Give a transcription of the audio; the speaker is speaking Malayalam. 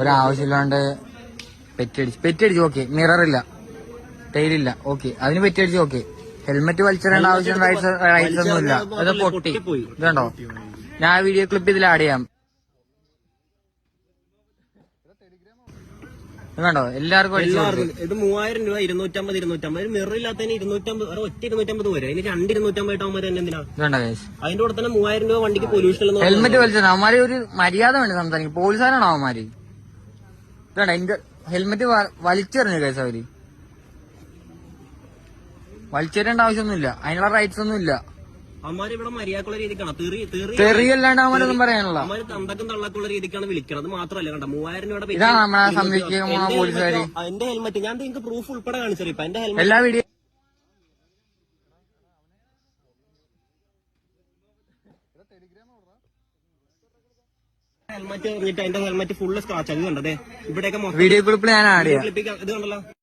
ഒരാവശ്യമില്ലാണ്ട് പെറ്റടിച്ച് ഓക്കെ. മിററില്ല, ടൈലില്ല, ഓക്കെ. അതിന് പെറ്റടിച്ച് ഓക്കെ. ഹെൽമെറ്റ് വലിച്ചെറേണ്ട ആവശ്യം റൈറ്റ്സ് ഒന്നും ഇല്ല. അത് പൊട്ടി. ഇതുണ്ടോ, ഞാൻ വീഡിയോ ക്ലിപ്പ് ഇതിൽ ആഡ് ചെയ്യാം. കണ്ടോ, എല്ലാവർക്കും ഇത് 3000 രൂപ 250 മിററില്ലാത്തതിന് 250 ഒറ്റ 250 വരെ. അതിന് 2 250 ആവുമ്പോൾ തന്നെ എന്തിനാ? അതിന്റെ കൂടെ തന്നെ 3000 രൂപ വണ്ടിക്ക് പൊല്യൂഷൻ. ഹെൽമെറ്റ് വലിച്ചത് അവന്മാര് ഒരു മര്യാദ വേണ്ടി സംസാരിക്കും. പോലീസുകാരാണോ അവന്മാര്? ഇതാണ്ട എന്റെ ഹെൽമെറ്റ് വലിച്ചെറിഞ്ഞു കേസ്. അവര് വലിച്ചെറിയേണ്ട ആവശ്യമൊന്നുമില്ല, അതിനുള്ള റൈറ്റ്സ് ഒന്നും ഇല്ല. അവന്മാര് ഇവിടെ മര്യാദക്കുള്ള രീതിക്കാണ് തെറിയല്ലാണ്ട് അവന്മാരൊന്നും പറയാനുള്ള തന്തക്കും തള്ളക്കുള്ള രീതിക്കാണ് വിളിക്കുന്നത്. മാത്രമല്ല കണ്ട 3000 രൂപയുടെ ഇതാണ് നമ്മളെ സംരക്ഷിക്കുന്ന പോലീസുകാര്. എന്റെ ഹെൽമെറ്റ് ഞാൻ നിങ്ങൾക്ക് പ്രൂഫ് ഉൾപ്പെടെ കാണിച്ചു. ഇപ്പൊ എന്റെ ഹെൽമെറ്റ് എല്ലാ വീഡിയോ ഹെൽമെറ്റ് എറിഞ്ഞിട്ട് എന്റെ ഹെൽമെറ്റ് ഫുള്ള് സ്ക്രാച്ച്. അത് കണ്ടതേ ഇവിടെയൊക്കെ വീഡിയോ ക്ലിപ്പിൽ ഞാൻ ആഡ് ചെയ്യാം. ഇത് കണ്ടല്ലോ.